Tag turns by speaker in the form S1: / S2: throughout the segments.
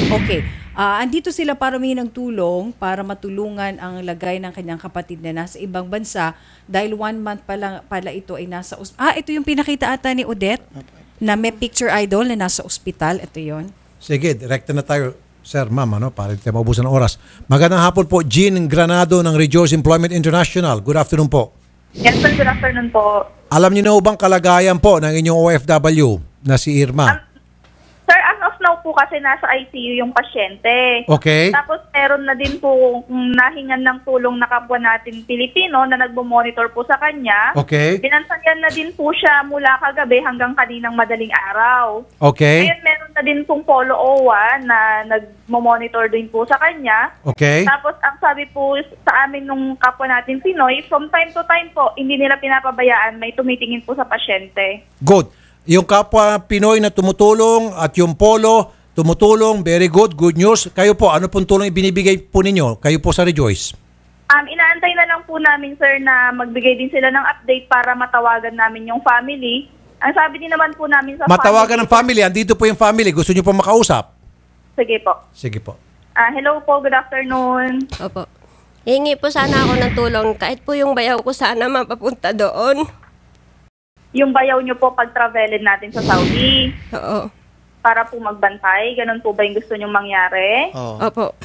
S1: Okay. Andito sila para humingi ng tulong para matulungan ang lagay ng kanyang kapatid na nasa ibang bansa dahil 1 month pala ito ay nasa ito yung pinakita ata ni Odette na may picture idol na nasa ospital. Ito yon.
S2: Sige, direkta na tayo, sir, ma'am, para tayo maubusan ng oras. Magandang hapon po, Jean Granado ng Rejoice Employment International. Good afternoon po.
S3: Yes, sir. Good afternoon po.
S2: Alam niyo na bang kalagayan po ng inyong OFW na si Irma?
S3: Sir, as of now po kasi nasa ICU yung pasyente.
S2: Okay.
S3: Tapos meron na din po nahingan ng tulong na kapwa natin Pilipino na nagbo-monitor po sa kanya.
S2: Okay.
S3: Binansayan na din po siya mula kagabi hanggang kaninang madaling araw.
S2: Okay.
S3: Ngayon meron na din pong Polo OWA na nagmo-monitor din po sa kanya.
S2: Okay.
S3: Tapos ang sabi po sa amin nung kapwa natin Pinoy, from time to time po, hindi nila pinapabayaan, may tumitingin po sa pasyente.
S2: Good. Yung kapwa Pinoy na tumutulong at yung Polo tumutulong, very good, good news. Kayo po, ano pong tulong ibinibigay po ninyo? Kayo po sa Rejoice?
S3: Inaantay na lang po namin, sir, na magbigay din sila ng update para matawagan namin yung family. Ang sabi din naman po namin sa
S2: matawagan ng family, andito po yung family. Gusto nyo po makausap?
S3: Sige po.
S2: Sige po.
S3: Hello po, good afternoon.
S4: Opo. Hingi po sana ako ng tulong. Kahit po yung bayaw ko sana mapapunta doon.
S3: Yung bayaw nyo po pag-travelin natin sa Saudi.
S4: Oo.
S3: Para po magbantay. Ganun po ba yung gusto nyong mangyari?
S2: Oh.
S4: Opo.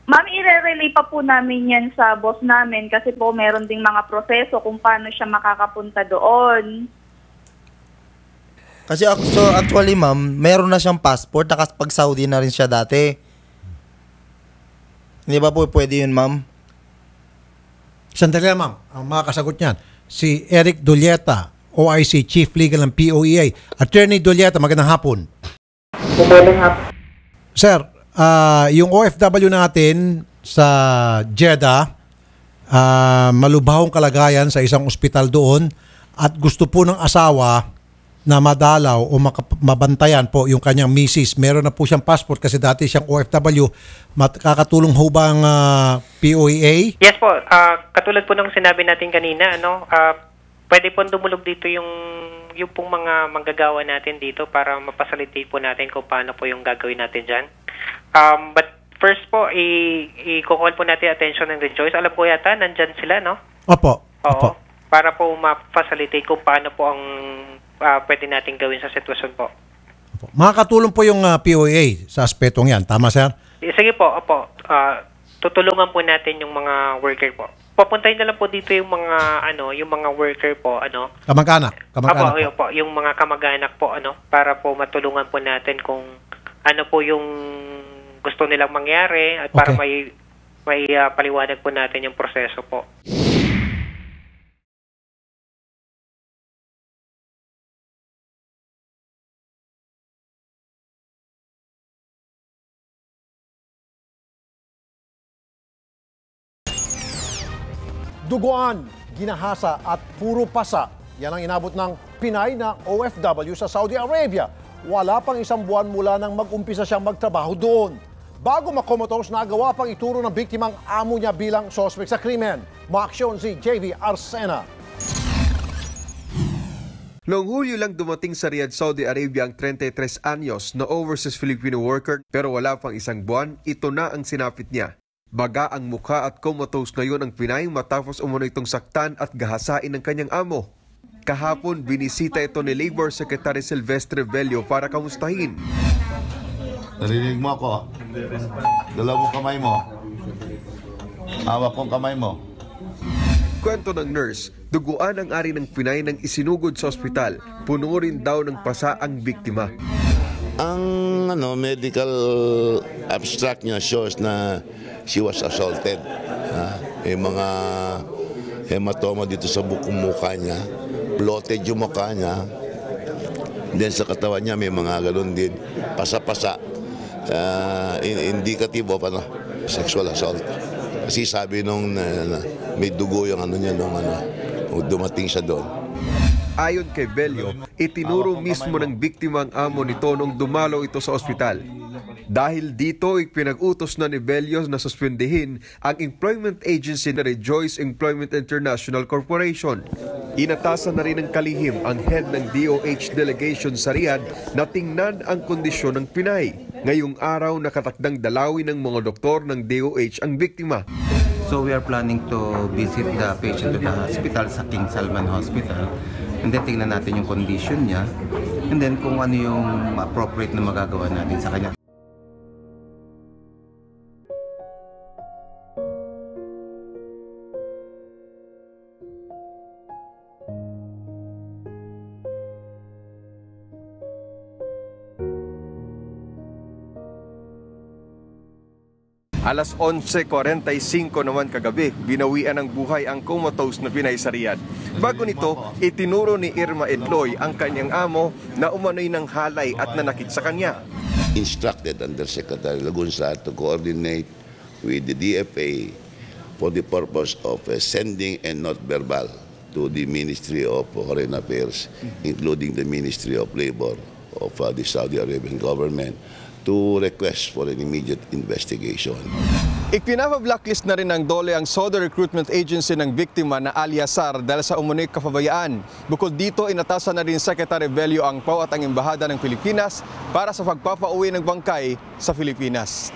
S3: Ma'am, i-relay pa po namin yan sa boss namin kasi po meron ding mga proseso kung paano siya makakapunta doon.
S5: Kasi actually, ma'am, meron na siyang passport. Nakapag Saudi na rin siya dati. Hindi ba po pwede yun, ma'am?
S2: Sandali lang, ma'am. Ang makakasagot niyan, si Eric Dulieta, OIC, Chief Legal ng POEA. Attorney Dulieta, magandang hapon.
S3: Magandang hapon.
S2: Sir, yung OFW natin sa Jeddah, malubhang kalagayan sa isang ospital doon at gusto po ng asawa na madalaw o mabantayan po yung kanyang misis. Meron na po siyang passport kasi dati siyang OFW. Makakatulong ho ba ang POEA?
S6: Yes po. Katulad po ng sinabi natin kanina, pwede po dumulog dito yung pong mga manggagawa natin dito para mapasalitate po natin kung paano po yung gagawin natin dyan. But first po, i-call po natin attention ng Rejoice. Alam ko yata, nandyan sila, no?
S2: Opo.
S6: Oo.
S2: Opo.
S6: Para po mapasalitate kung paano po ang pwede natin gawin sa sitwasyon po.
S2: Opo. Makakatulong po yung POEA sa aspetong yan. Tama, sir?
S6: Sige po, opo. Tutulungan po natin yung mga worker po. Papuntahin na lang po dito yung mga yung mga worker po,
S2: Kamag-anak. Kamag-anak
S6: po, yung mga kamag-anak po, para po matulungan po natin kung ano po yung gusto nilang mangyari at para may paliwanag po natin yung proseso po.
S7: Duguan, ginahasa at puro pasa. Yan ang inabot ng Pinay na OFW sa Saudi Arabia. Wala pang isang buwan mula nang mag-umpisa siyang magtrabaho doon. Bago makomatose, nagawa pang ituro ng biktimang amo niya bilang sospek sa krimen. Maaksyon si JV Arsena.
S8: Noong Hulyo lang dumating sa Riyadh, Saudi Arabia ang 33 anyos na overseas Filipino worker pero wala pang isang buwan, ito na ang sinapit niya. Baga ang mukha at comatose ngayon ang Pinay matapos umano itong saktan at gahasain ng kanyang amo. Kahapon, binisita ito ni Labor Secretary Silvestre Velio para kamustahin.
S9: Narinig mo ako? Dalawang kamay mo. Hawak kong kamay mo.
S8: Kwento ng nurse, duguan ang ari ng Pinay nang isinugod sa ospital. Puno rin daw ng pasa ang biktima.
S9: Ang medical abstract niya shows na she was assaulted. May mga hematoma dito sa bukong mukha niya. Bloated yung mukha niya. Then sa katawan niya may mga galon din. Pasa-pasa. Indicative of sexual assault. Kasi sabi nung may dugo yung niya nung dumating siya doon.
S8: Ayon kay Bello, itinuro mismo ng biktima ang amo nito nung dumalaw ito sa ospital. Dahil dito, ipinag-utos na ni Bello na suspendihin ang employment agency na Rejoice Employment International Corporation. Inatasan na rin ng kalihim ang head ng DOH delegation sa Riyadh na tingnan ang kondisyon ng Pinay. Ngayong araw, nakatakdang dalawin ng mga doktor ng DOH ang biktima.
S10: So we are planning to visit the patient to the hospital sa King Salman Hospital. And then tingnan natin yung condition niya. And then kung ano yung appropriate na magagawa natin sa kanya.
S11: Alas 11:45 naman kagabi, binawian ng buhay ang comatose na Pinay sa Riyadh. Bago nito, itinuro ni Irma Edloy ang kanyang amo na umano'y ng halay at nanakit sa kanya.
S9: Instructed Undersecretary Lagunsa to coordinate with the DFA for the purpose of sending a note verbal to the Ministry of Foreign Affairs, including the Ministry of Labor of the Saudi Arabian government, to request for an immediate investigation.
S11: Ipinapa-blacklist na rin ng DOLE ang Saudi Recruitment Agency ng biktima na Ali Yasar dahil sa umunoy kapabayaan. Bukod dito, inatasan na rin Secretary Bello ang PAW at ang Embahada ng Pilipinas para sa pagpapauwi ng bangkay sa Pilipinas.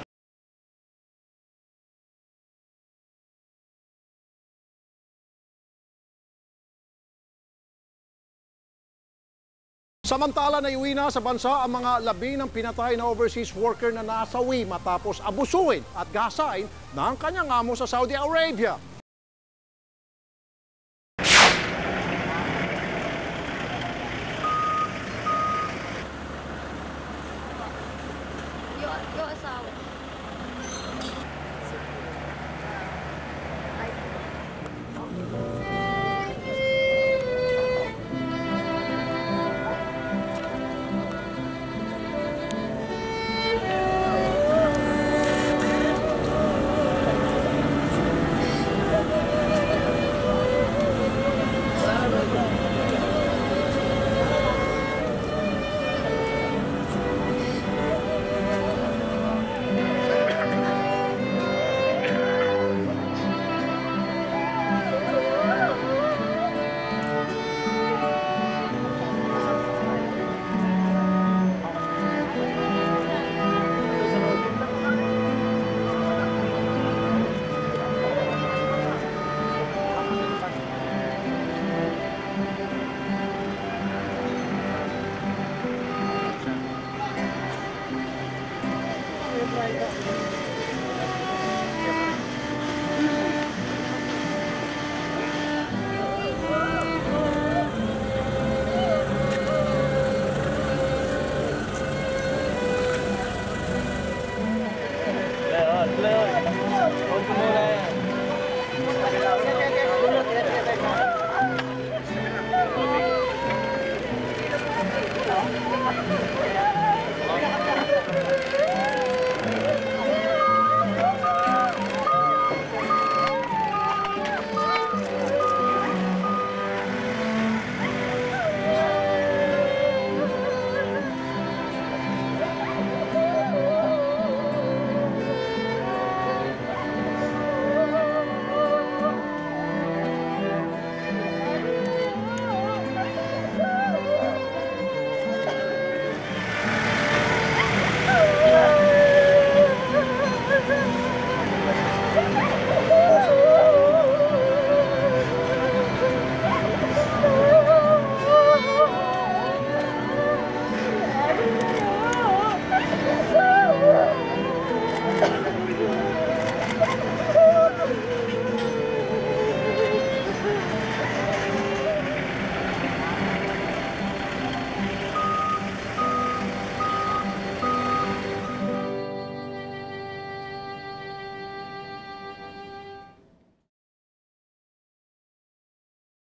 S7: Samantala, naiuwi na sa bansa ang mga labi ng pinatay na overseas worker na nasawi matapos abusuin at gasain ng kanyang amo sa Saudi Arabia.
S12: Right.